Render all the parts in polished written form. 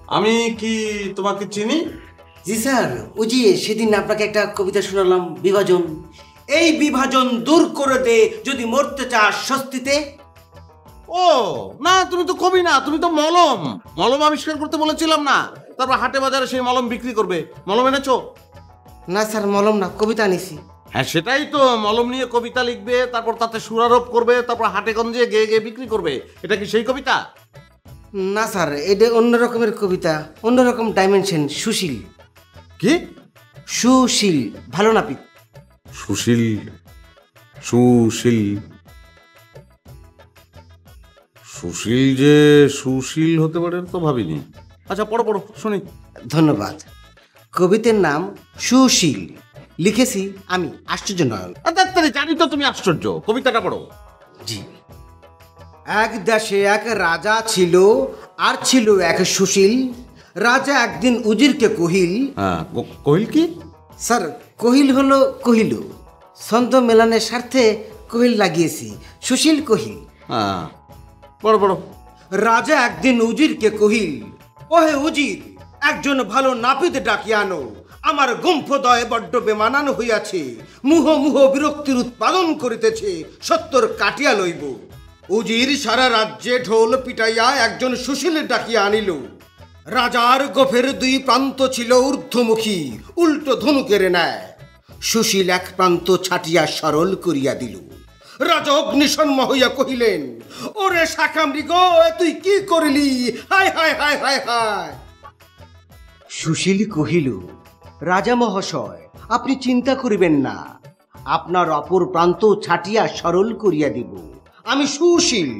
আমি কি তোমাকে চিনি? জি স্যার, ওই যে সেদিন আপনাকে একটা কবিতা শোনালাম, বিভাজন। এই বিভাজন দূর করে দে যদি মরতে চাস স্বস্তিতে। ও না, তুমি তো কবি না, তুমি তো মলম। মলম আবিষ্কার করতে বলেছিলাম না? তারপর হাটে বাজারে সেই মলম বিক্রি করবে। মলম এনেছো? না স্যার, মলম না, কবিতা আনিছি। হ্যাঁ সেটাই তো, মলম নিয়ে কবিতা লিখবে, তারপর তাতে সুরারোপ করবে, তারপর হাটে গঞ্জে গেয়ে গেয়ে বিক্রি করবে। এটা কি সেই কবিতা? না স্যার, এটা অন্য রকমের কবিতা, অন্যরকম ডাইমেনশন। সুশীল। কি? সুশীল, ভালো নাপিত। সুশীল? সুশীল? সুশীল যে সুশীল হতে পারে তো ভাবিনি। আচ্ছা পড়ো পড়ো, শুনি। ধন্যবাদ। কবিতার নাম সুশীল, লিখেছি আমি, আশ্চর্য নয়ন। জানি তো তুমি আশ্চর্য। কবিতাটা পড়ো। জি। এক দেশে এক রাজা ছিল, আর ছিল এক সুশীল। রাজা একদিন উজিরকে কহিল। হ্যাঁ, কহিল কি? স্যার, কহিল হলো কহিল, ছন্দ মেলানের স্বার্থে কহিল লাগিয়েছি, সুশীল কহিল। হ্যাঁ, পড়ো পড়ো। রাজা একদিন উজিরকে কহিল, ওহে উজির, একজন ভালো নাপিত ডাকিয়া আনো, আমার গুম্ফদয় বড্ড বেমানান হইয়াছে, মুহ মুহ বিরক্তির উৎপাদন করিতেছে, সত্তর কাটিয়া লইব। উজির সারা রাজ্যে ঢোল পিটাইয়া একজন সুশীল ডাকিয়া আনিল। রাজার গোফের দুই প্রান্ত ছিল ঊর্ধ্বমুখী, উল্টো ধনুকের ন্যায়। সুশীল এক প্রান্ত ছাটিয়া সরল করিয়া দিল। রাজা অগ্নিশর্মা হইয়া কহিলেন, ওরে শাখা মৃগ, তুই কি করিলি? হায় হায় হায় হায় হায়। সুশীল কহিল, রাজা মহাশয়, আপনি চিন্তা করিবেন না, আপনার অপর প্রান্ত ছাটিয়া সরল করিয়া দিব। আমি সুশীল,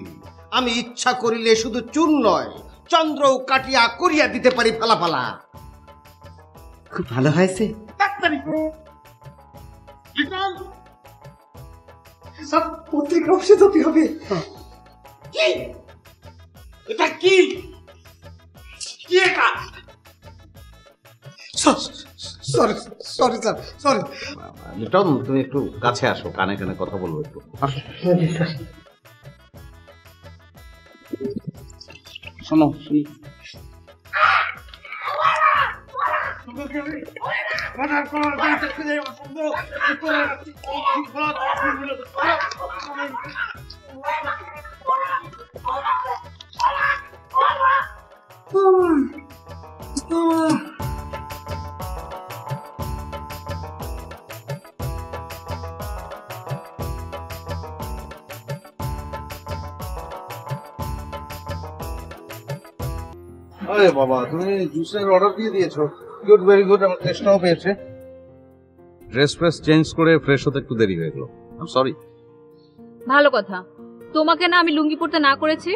আমি ইচ্ছা করিলে শুধু চুন নয়, চন্দ্রও কাটিয়া করিয়া দিতে পারি ফালা ফালা। খুব ভালো হয়েছে। পত্রিকা অফিসে যেতে হবে। কি এটা? কি কি এটা? Sorry sorry sir, sorry. Liton, তুমি একটু কাছে আসো, কানে কানে কথা বলবো একটু। শোনো, আরে বাবা, তুমি জুসের অর্ডার দিয়ে দিয়েছো। Good, very good. আমার টেস্টটাও পেয়েছে। ড্রেস ফ্রেস চেঞ্জ করে ফ্রেশ হতে একটু দেরি হয়ে গেল। I am sorry. ভালো কথা, তোমাকে না আমি লুঙ্গি পরতে না করেছি,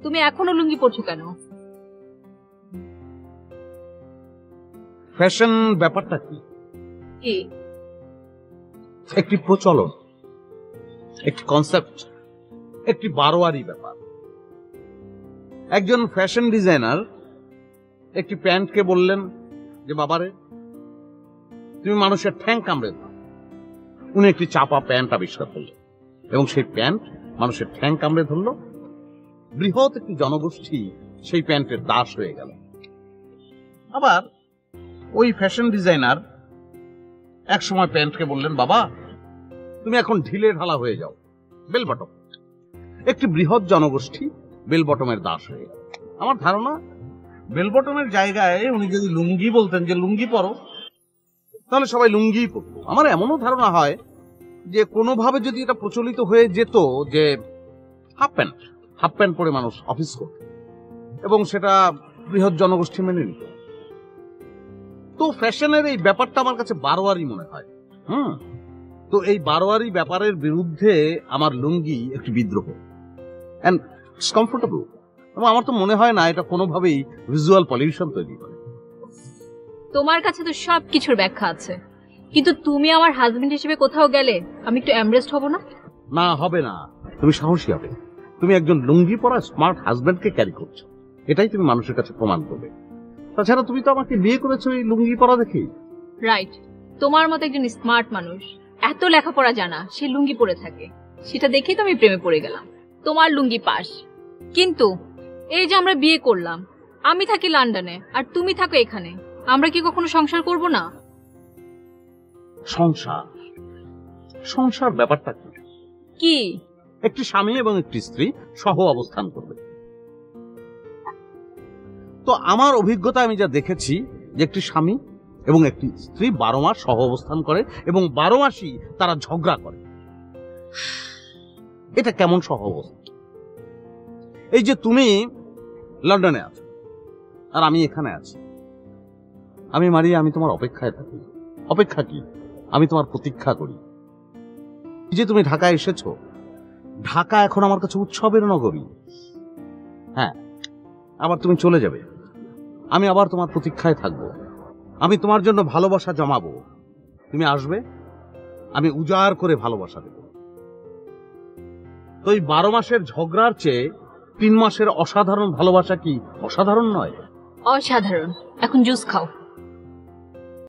তুমি এখনো লুঙ্গি পরছো কেন? ফ্যাশন ব্যাপারটা কি? কি? একটি প্রচলন, একটি কনসেপ্ট, একটি বারোয়ারি ব্যাপার। একজন ফ্যাশন ডিজাইনার একটি প্যান্টকে বললেন যে, বাবারে তুমি মানুষের ঠ্যাং কামড়ে দাও। উনি একটি চাপা প্যান্ট আবিষ্কার করলেন এবং সেই প্যান্ট মানুষের ঠ্যাং কামড়ে ধরল। বৃহৎ একটি জনগোষ্ঠী সেই প্যান্টের দাস হয়ে গেল। আবার ওই ফ্যাশন ডিজাইনার এক সময় প্যান্টকে বললেন, বাবা তুমি এখন ঢিলে ঢালা হয়ে যাও, বেল বটম। একটি বৃহৎ জনগোষ্ঠী বেল বটমের দাস হয়ে গেল। আমার ধারণা বেল বটমের জায়গায় উনি যদি লুঙ্গি বলতেন যে লুঙ্গি পরো, তাহলে সবাই লুঙ্গি পরত। আমার এমনও ধারণা হয় যে কোনোভাবে যদি এটা প্রচলিত হয়ে যেত যে হাফ প্যান্ট পরে মানুষ অফিস করত এবং সেটা বৃহৎ জনগোষ্ঠী মেনে নিত, তো ফ্যাশনের এই ব্যাপারটা আমার কাছে বারোয়ারি মনে হয়। তো এই বারোয়ারি ব্যাপারের বিরুদ্ধে আমার লুঙ্গি একটি বিদ্রোহ, এন্ড ইটস কমফোর্টেবল। এবং আমার তো মনে হয় না এটা কোনোভাবেই ভিজুয়াল পলিউশন তৈরি করে। তোমার কাছে তো সব কিছুর ব্যাখ্যা আছে, কিন্তু তুমি আমার হাজবেন্ড হিসেবে কোথাও গেলে আমি একটু এমব্রেসড হব না? না, হবে না। তুমি সাহসী হবে। তুমি একজন লুঙ্গি পরা স্মার্ট হাজবেন্ডকে ক্যারি করছো, এটাই তুমি মানুষের কাছে প্রমাণ করবে। তাছাড়া তুমি তো আমাকে বিয়ে করেছো এই লুঙ্গি পরা দেখি। রাইট, তোমার মতো একজন স্মার্ট মানুষ, এত লেখাপড়া জানা, সে লুঙ্গি পরে থাকে, সেটা দেখেই তো আমি প্রেমে পড়ে গেলাম। তোমার লুঙ্গি পাস, কিন্তু এই যে আমরা বিয়ে করলাম, আমি থাকি লন্ডনে আর তুমি থাকো এখানে, আমরা কি কখনো সংসার করব না? সংসার সংসার ব্যাপারটা কি? কি? একটি স্বামী এবং একটি স্ত্রী সহ অবস্থান করবে। তো আমার অভিজ্ঞতা আমি যা দেখেছি যে একটি স্বামী এবং একটি স্ত্রী 12 মাস সহ অবস্থান করে এবং 12 মাসই তারা ঝগড়া করে। এটা কেমন সহ অবস্থান? এই যে তুমি লন্ডনে আছো আর আমি এখানে আছি, আমি মারিয়া, আমি তোমার অপেক্ষায় থাকি। অপেক্ষা কি? আমি তোমার প্রতীক্ষা করি। যে তুমি ঢাকায় এসেছো, ঢাকা এখন আমার কাছে উৎসবের নগরী। হ্যাঁ, আবার তুমি চলে যাবে, আমি আবার তোমার প্রতীক্ষায় থাকবো। আমি তোমার জন্য ভালোবাসা জমাবো, তুমি আসবে, আমি উজাড় করে ভালোবাসা দেব। তো এই 12 মাসের ঝগড়ার চেয়ে 3 মাসের অসাধারণ ভালোবাসা কি অসাধারণ নয়? অসাধারণ। এখন জুস খাও।